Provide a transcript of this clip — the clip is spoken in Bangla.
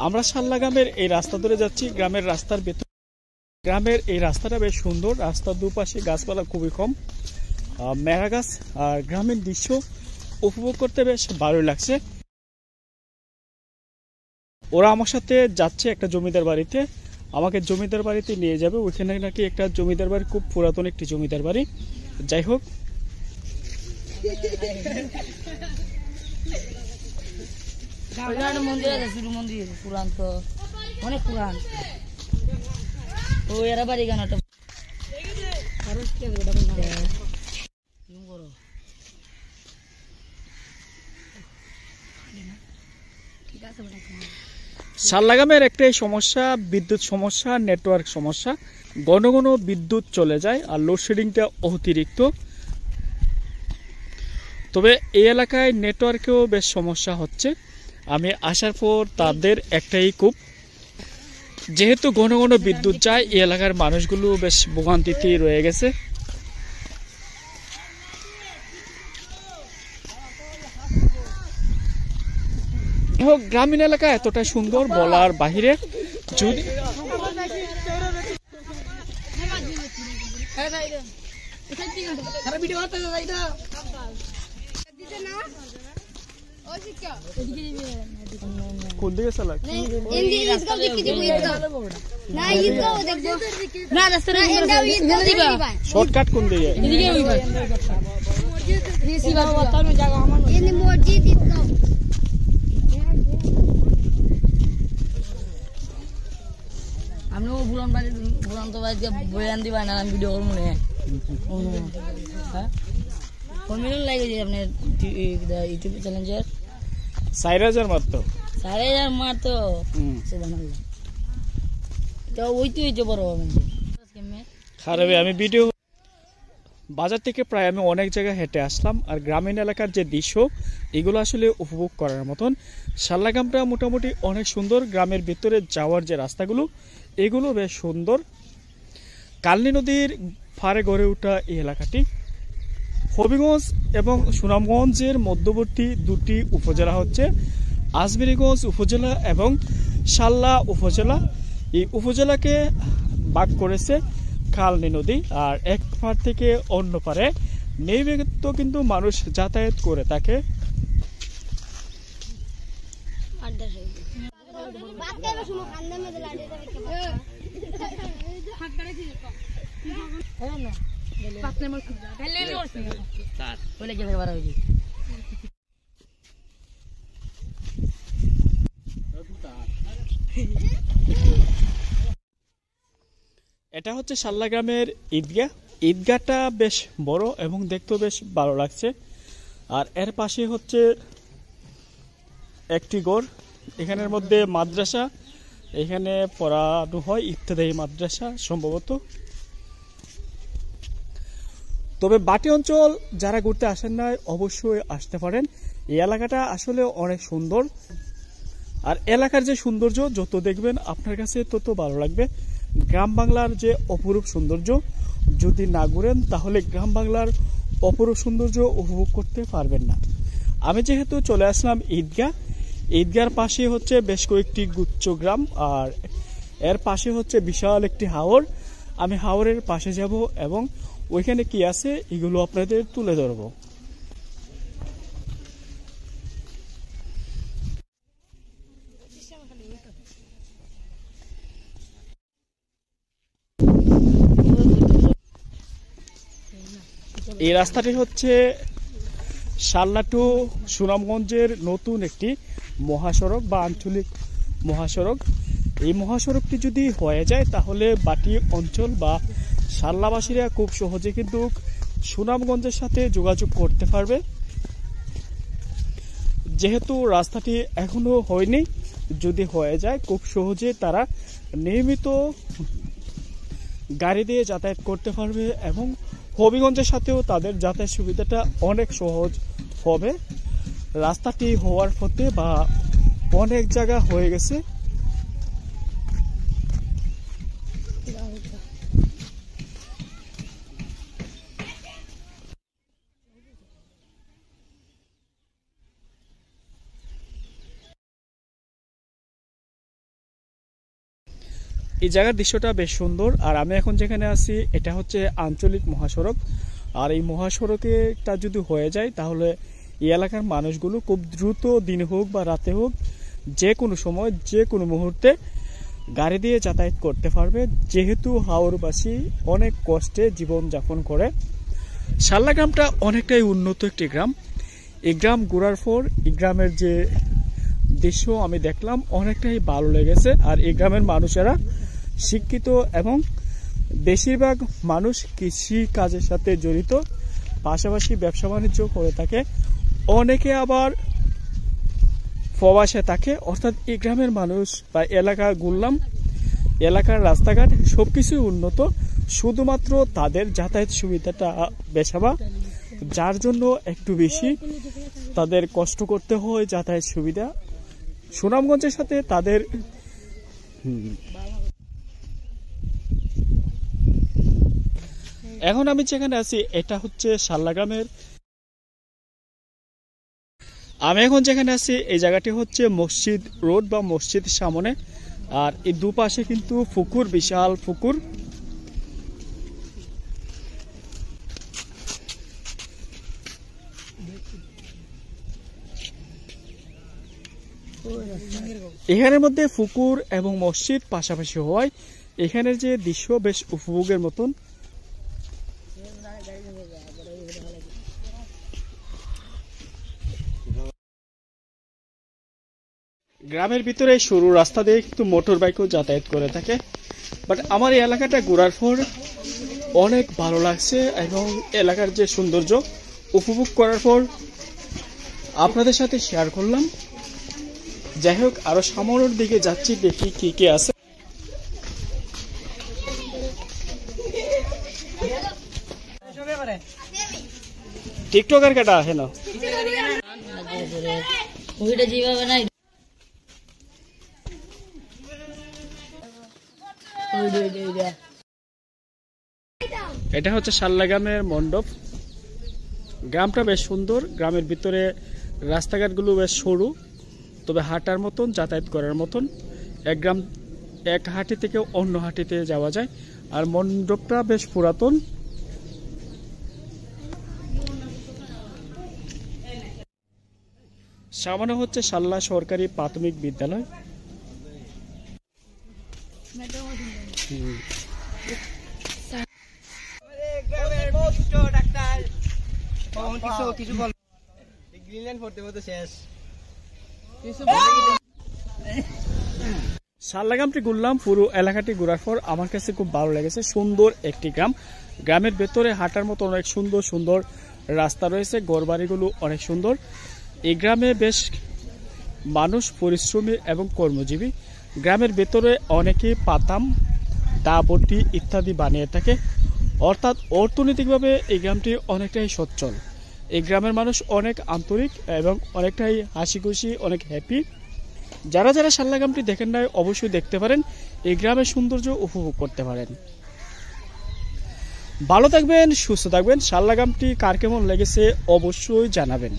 আমরা শাল্লা গ্রামের এই রাস্তা ধরে যাচ্ছি, গ্রামের রাস্তার ভেতর। গ্রামের এই রাস্তাটা বেশ সুন্দর, রাস্তার দুপাশে গাছপালা খুবই কম, মেঘা গাছ, আর গ্রামের দৃশ্য উপভোগ করতে বেশ ভালোই লাগছে। ওরা আমার সাথে যাচ্ছে একটা জমিদার বাড়িতে, আমাকে জমিদার বাড়িতে নিয়ে যাবে। ওইখানে নাকি একটা জমিদার বাড়ি, খুব পুরাতন একটি জমিদার বাড়ি। যাই হোক, মন্দির আছে, শুরু মন্দির পুরান, তো অনেক পুরান। ও এরা বাড়ি গানাটা শাল্লা গ্রামের একটাই সমস্যা, বিদ্যুৎ সমস্যা, নেটওয়ার্ক সমস্যা। ঘন ঘন বিদ্যুৎ চলে যায় আর লোডশেডিংটা অতিরিক্ত। তবে এই এলাকায় নেটওয়ার্কেও বেশ সমস্যা হচ্ছে। আমি আসার পর তাদের একটাই কূপ, যেহেতু ঘন ঘন বিদ্যুৎ যায়, এই এলাকার মানুষগুলো বেশ ভোগান্তিতে রয়ে গেছে। গ্রামীণ এলাকা এতটা সুন্দর বলার বাহিরে। যদি কোন দিকে চালা শর্টকাট কোন দিকে? আমি বুলান বাড়ি, বুলান তো বাড়িতে বয়ান দিবা না, আমি ভিডিও করবো না। কোন মিলিয়ন লাগে আপনার ইউটিউব চ্যালেঞ্জের? 4000 মাত্র। 4000 মাত্র? তো ওই তো বড় খারাপ। আমি ভিডিও বাজার থেকে প্রায় আমি অনেক জায়গায় হেঁটে আসলাম, আর গ্রামীণ এলাকার যে দৃশ্য এগুলো আসলে উপভোগ করার মতন। শাল্লা গ্রামটা মোটামুটি অনেক সুন্দর। গ্রামের ভিতরে যাওয়ার যে রাস্তাগুলো এগুলো বেশ সুন্দর। কালনী নদীর পাড়ে গড়ে ওঠা এই এলাকাটি। হবিগঞ্জ এবং সুনামগঞ্জের মধ্যবর্তী দুটি উপজেলা হচ্ছে আজমিরগঞ্জ উপজেলা এবং শাল্লা উপজেলা। এই উপজেলাকে ভাগ করেছে কালনী নদী, আর এক পাড় থেকে অন্য পারে নিয়মিত কিন্তু মানুষ যাতায়াত করে থাকে। এটা হচ্ছে শাল্লা গ্রামের ঈদগাহ। ঈদগাহটা বেশ বড় এবং দেখতেও বেশ ভালো লাগছে। আর এর পাশে হচ্ছে একটি গড়, এখানের মধ্যে মাদ্রাসা, এখানে পড়ানো হয় ইবতেদায়ী মাদ্রাসা সম্ভবত। তবে বাটি অঞ্চল যারা ঘুরতে আসেন না অবশ্যই আসতে পারেন। এই এলাকাটা আসলে অনেক সুন্দর, আর এলাকার যে সৌন্দর্য যত দেখবেন আপনার কাছে তত ভালো লাগবে। গ্রাম বাংলার যে অপরূপ সৌন্দর্য, যদি না ঘুরেন তাহলে গ্রাম বাংলার অপরূপ সৌন্দর্য উপভোগ করতে পারবেন না। আমি যেহেতু চলে আসলাম ঈদগাহ, ঈদগাহর পাশে হচ্ছে বেশ কয়েকটি গুচ্ছ গ্রাম, আর এর পাশে হচ্ছে বিশাল একটি হাওর। আমি হাওরের পাশে যাব এবং ওইখানে কি আছে এগুলো আপনাদের তুলে ধরবো। এই রাস্তাটি হচ্ছে শাল্লা টু সুনামগঞ্জের নতুন একটি মহাসড়ক বা আঞ্চলিক মহাসড়ক। এই মহাসড়কটি যদি হয়ে যায় তাহলে বাটি অঞ্চল বা শাল্লাবাসীরা খুব সহজে কিন্তু সুনামগঞ্জের সাথে যোগাযোগ করতে পারবে। যেহেতু রাস্তাটি এখনো হয়নি, যদি হয়ে যায় খুব সহজে তারা নিয়মিত গাড়ি দিয়ে যাতায়াত করতে পারবে এবং হবিগঞ্জের সাথেও তাদের যাতায়াত সুবিধাটা অনেক সহজ হবে। রাস্তাটি হওয়ার পথে বা অনেক জায়গা হয়ে গেছে। এই জায়গার দৃশ্যটা বেশ সুন্দর। আর আমি এখন যেখানে আছি এটা হচ্ছে আঞ্চলিক মহাসড়ক। আর এই মহাসড়কেটা যদি হয়ে যায় তাহলে এই এলাকার মানুষগুলো খুব দ্রুত দিনে হোক বা রাতে হোক যে কোনো সময় যে কোনো মুহূর্তে গাড়ি দিয়ে যাতায়াত করতে পারবে, যেহেতু হাওরবাসী অনেক কষ্টে জীবনযাপন করে। শাল্লা গ্রামটা অনেকটাই উন্নত একটি গ্রাম। এই গ্রাম ঘোরার পর এই গ্রামের যে দৃশ্য আমি দেখলাম অনেকটাই ভালো লেগেছে। আর এই গ্রামের মানুষেরা শিক্ষিত এবং বেশিরভাগ মানুষ কৃষি কাজের সাথে জড়িত, পাশাপাশি ব্যবসা বাণিজ্য করে থাকে, অনেকে আবার প্রবাসে থাকে। অর্থাৎ এই গ্রামের মানুষ বা এলাকা ঘুরলাম, এলাকার রাস্তাঘাট সবকিছুই উন্নত, শুধুমাত্র তাদের যাতায়াত সুবিধাটা বেশাবা, যার জন্য একটু বেশি তাদের কষ্ট করতে হয় যাতায়াত সুবিধা। সুনামগঞ্জের সাথে তাদের এখন আমি যেখানে আছি এটা হচ্ছে শাল্লা গ্রামের। আমি এখন যেখানে আছি এই জায়গাটি হচ্ছে মসজিদ রোড বা মসজিদের সামনে। আর এই দুপাশে কিন্তু পুকুর, বিশাল পুকুর। এখানের মধ্যে পুকুর এবং মসজিদ পাশাপাশি হওয়ায় এখানের যে দৃশ্য বেশ উপভোগের মতন। গ্রামের ভিতরে সরু রাস্তা দিয়ে কিন্তু মোটর বাইকও যাতায়াত করে থাকে। বাট আমার এই এলাকাটা ঘোরার পর অনেক ভালো লাগছে এবং এলাকার যে সৌন্দর্য উপভোগ করার পর আপনাদের সাথে শেয়ার করলাম। যাই হোক, আরো সামনের দিকে যাচ্ছি, দেখি কি কি আছে। টিকটকার কাটা আছে না এটা হচ্ছে শাল্লা গ্রামের মণ্ডপ। গ্রামটা বেশ সুন্দর। গ্রামের ভিতরে রাস্তাঘাটগুলো বেশ সরু, তবে হাঁটার মতন, যাতায়াত করার মতন। এক হাঁটি থেকে অন্য হাঁটিতে যাওয়া যায়। আর মণ্ডপটা বেশ পুরাতন। সামনে হচ্ছে শাল্লা সরকারি প্রাথমিক বিদ্যালয়। শাল্লা গ্রামটি ঘুরলাম, পুরো এলাকাটি ঘোরার পর আমার কাছে খুব ভালো লেগেছে। সুন্দর একটি গ্রাম। গ্রামের ভেতরে হাঁটার মতো অনেক সুন্দর সুন্দর রাস্তা রয়েছে, ঘরবাড়িগুলো অনেক সুন্দর। এই গ্রামে বেশ মানুষ পরিশ্রমী এবং কর্মজীবী। গ্রামের ভেতরে অনেকে পাতাম, দা বটি ইত্যাদি বানিয়ে থাকে। অর্থাৎ অর্থনৈতিকভাবে এই গ্রামটি অনেকটাই সচ্ছল। এই গ্রামের মানুষ অনেক আন্তরিক এবং অনেকটাই হাসি খুশি, অনেক হ্যাপি। যারা যারা শাল্লা গ্রামটি দেখেন নাই অবশ্যই দেখতে পারেন, এই গ্রামের সৌন্দর্য উপভোগ করতে পারেন। ভালো থাকবেন, সুস্থ থাকবেন। শাল্লা গ্রামটি কার কেমন লেগেছে অবশ্যই জানাবেন।